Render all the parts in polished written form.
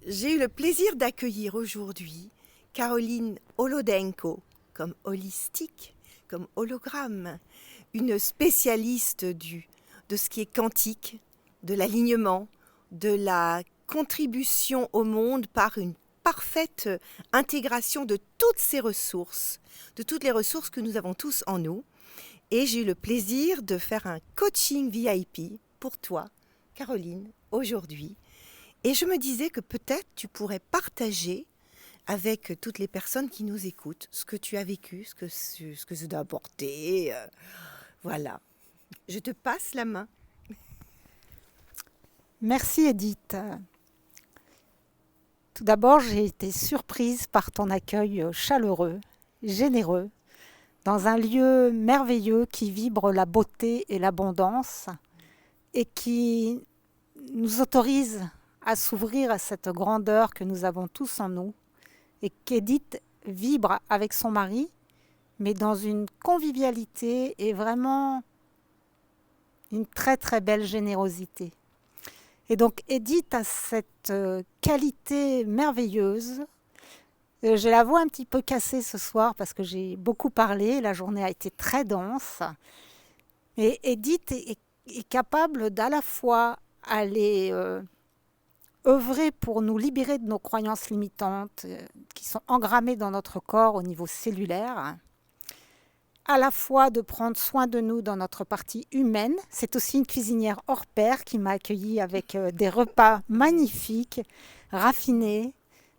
J'ai eu le plaisir d'accueillir aujourd'hui Caroline Holodenko, comme holistique, comme hologramme, une spécialiste de ce qui est quantique, de l'alignement, de la contribution au monde par une parfaite intégration de toutes ces ressources, de toutes les ressources que nous avons tous en nous. Et j'ai eu le plaisir de faire un coaching VIP pour toi, Caroline, aujourd'hui. Et je me disais que peut-être tu pourrais partager avec toutes les personnes qui nous écoutent ce que tu as vécu, ce que ça t'a apporté. Voilà. Je te passe la main. Merci Edith. Tout d'abord, j'ai été surprise par ton accueil chaleureux, généreux, dans un lieu merveilleux qui vibre la beauté et l'abondance et qui nous autorise à s'ouvrir à cette grandeur que nous avons tous en nous et qu'Edith vibre avec son mari, mais dans une convivialité et vraiment une très très belle générosité. Et donc Edith a cette qualité merveilleuse. J'ai la voix un petit peu cassée ce soir parce que j'ai beaucoup parlé, la journée a été très dense. Et Edith est capable d'à la fois aller œuvrer pour nous libérer de nos croyances limitantes qui sont engrammées dans notre corps au niveau cellulaire, à la fois de prendre soin de nous dans notre partie humaine. C'est aussi une cuisinière hors pair qui m'a accueillie avec des repas magnifiques, raffinés,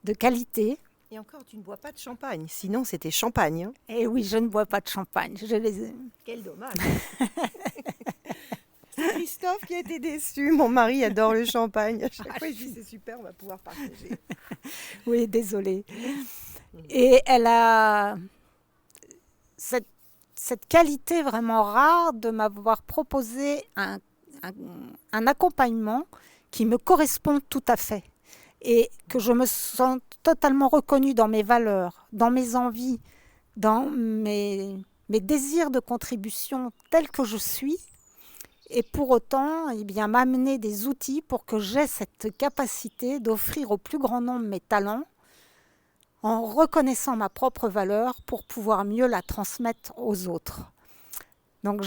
de qualité. Et encore, tu ne bois pas de champagne, sinon c'était champagne. Hein. Et oui, je ne bois pas de champagne. Quel dommage. C'est Christophe qui a été déçu. Mon mari adore le champagne. À chaque fois, il dit c'est super, on va pouvoir partager. Oui, désolée. Et elle a cette qualité vraiment rare de m'avoir proposé un accompagnement qui me correspond tout à fait et que je me sens totalement reconnue dans mes valeurs, dans mes envies, dans mes désirs de contribution tels que je suis. Et pour autant, eh bien, m'amener des outils pour que j'aie cette capacité d'offrir au plus grand nombre mes talents en reconnaissant ma propre valeur pour pouvoir mieux la transmettre aux autres. Donc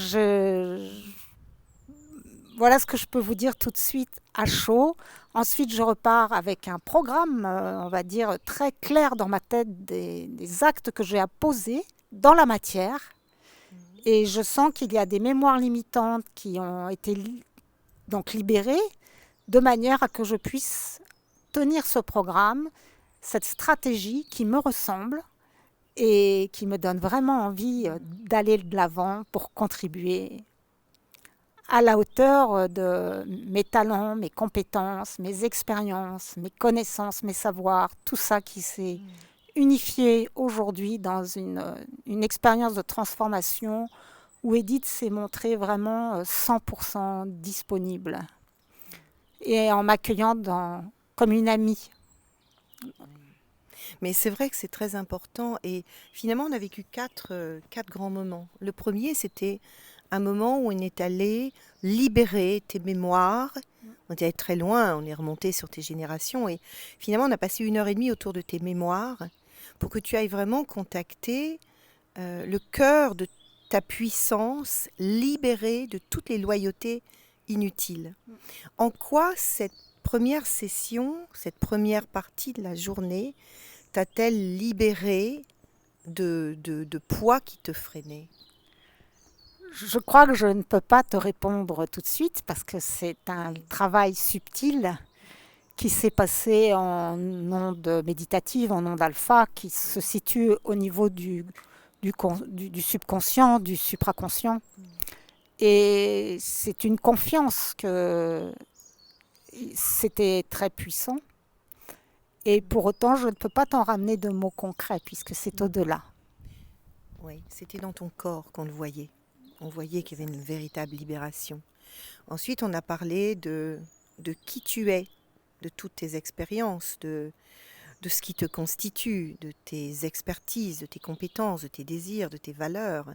voilà ce que je peux vous dire tout de suite à chaud. Ensuite, je repars avec un programme, on va dire, très clair dans ma tête des actes que j'ai à poser dans la matière. Et je sens qu'il y a des mémoires limitantes qui ont été donc libérées de manière à que je puisse tenir ce programme, cette stratégie qui me ressemble et qui me donne vraiment envie d'aller de l'avant pour contribuer à la hauteur de mes talents, mes compétences, mes expériences, mes connaissances, mes savoirs, tout ça qui s'est unifié aujourd'hui dans une expérience de transformation où Edith s'est montrée vraiment 100% disponible et en m'accueillant comme une amie. Mais c'est vrai que c'est très important et finalement on a vécu quatre grands moments. Le premier c'était un moment où on est allé libérer tes mémoires. On est allé très loin, on est remonté sur tes générations et finalement on a passé 1h30 autour de tes mémoires pour que tu ailles vraiment contacter le cœur de ta puissance, libérée de toutes les loyautés inutiles. En quoi cette première session, cette première partie de la journée t'a-t-elle libérée de poids qui te freinait ? Je crois que je ne peux pas te répondre tout de suite parce que c'est un travail subtil qui s'est passé en onde méditative, en onde alpha, qui se situe au niveau du subconscient, du supraconscient. Et c'est une confiance que c'était très puissant. Et pour autant, je ne peux pas t'en ramener de mots concrets puisque c'est au-delà. Oui, c'était dans ton corps qu'on le voyait. On voyait qu'il y avait une véritable libération. Ensuite, on a parlé de qui tu es, de toutes tes expériences, de ce qui te constitue, de tes expertises, de tes compétences, de tes désirs, de tes valeurs.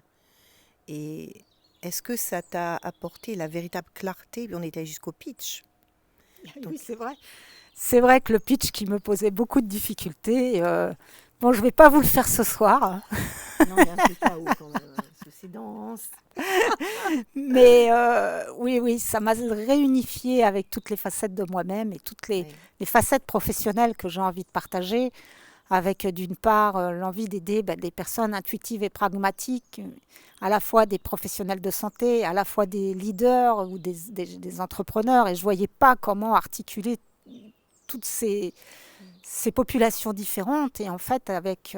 Et est-ce que ça t'a apporté la véritable clarté ? On était jusqu'au pitch. Oui, c'est vrai. c'est vrai que le pitch qui me posait beaucoup de difficultés, bon, je ne vais pas vous le faire ce soir, Non, mais un peu pas haut quand même, parce que c'est dense. mais oui, oui, ça m'a réunifié avec toutes les facettes de moi-même et toutes Oui, les facettes professionnelles que j'ai envie de partager, avec d'une part l'envie d'aider des personnes intuitives et pragmatiques, à la fois des professionnels de santé, à la fois des leaders ou des entrepreneurs, et je ne voyais pas comment articuler toutes ces populations différentes. Et en fait, avec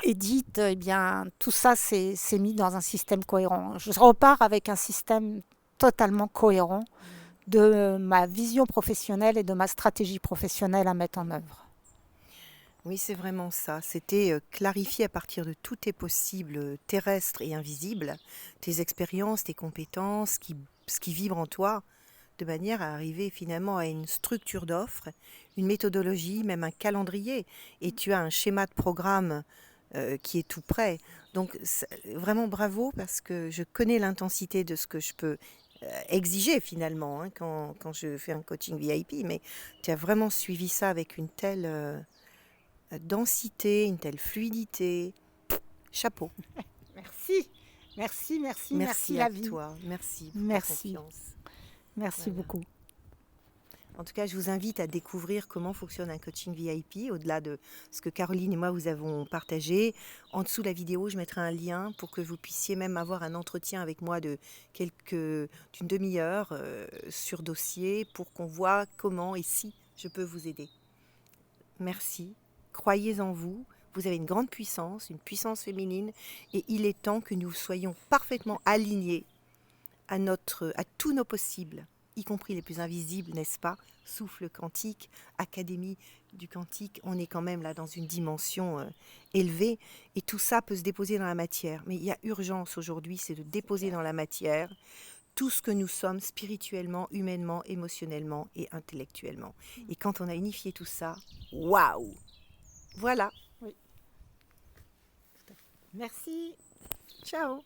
Edith, eh bien, tout ça s'est mis dans un système cohérent. Je repars avec un système totalement cohérent de ma vision professionnelle et de ma stratégie professionnelle à mettre en œuvre. oui, c'est vraiment ça. C'était clarifier à partir de tous tes possibles terrestres et invisibles, tes expériences, tes compétences, ce qui vibre en toi, de manière à arriver finalement à une structure d'offres, une méthodologie, même un calendrier. Et tu as un schéma de programme qui est tout prêt. Donc vraiment bravo parce que je connais l'intensité de ce que je peux exiger finalement hein, quand je fais un coaching VIP, mais tu as vraiment suivi ça avec une telle densité, une telle fluidité. Chapeau. Merci, merci, merci, merci Merci à la vie. toi. Merci pour ta Merci, confiance. merci Voilà. beaucoup. En tout cas, je vous invite à découvrir comment fonctionne un coaching VIP, au-delà de ce que Caroline et moi vous avons partagé. En dessous de la vidéo, je mettrai un lien pour que vous puissiez même avoir un entretien avec moi d'une demi-heure sur dossier pour qu'on voit comment et si je peux vous aider. Merci. Croyez en vous. Vous avez une grande puissance, une puissance féminine, et il est temps que nous soyons parfaitement alignés à tous nos possibles, y compris les plus invisibles, n'est-ce pas? Souffle quantique, académie du quantique, on est quand même là dans une dimension élevée, et tout ça peut se déposer dans la matière. Mais il y a urgence aujourd'hui, c'est de déposer dans la matière tout ce que nous sommes spirituellement, humainement, émotionnellement et intellectuellement. Et quand on a unifié tout ça, waouh! Voilà, Oui. Merci. ciao!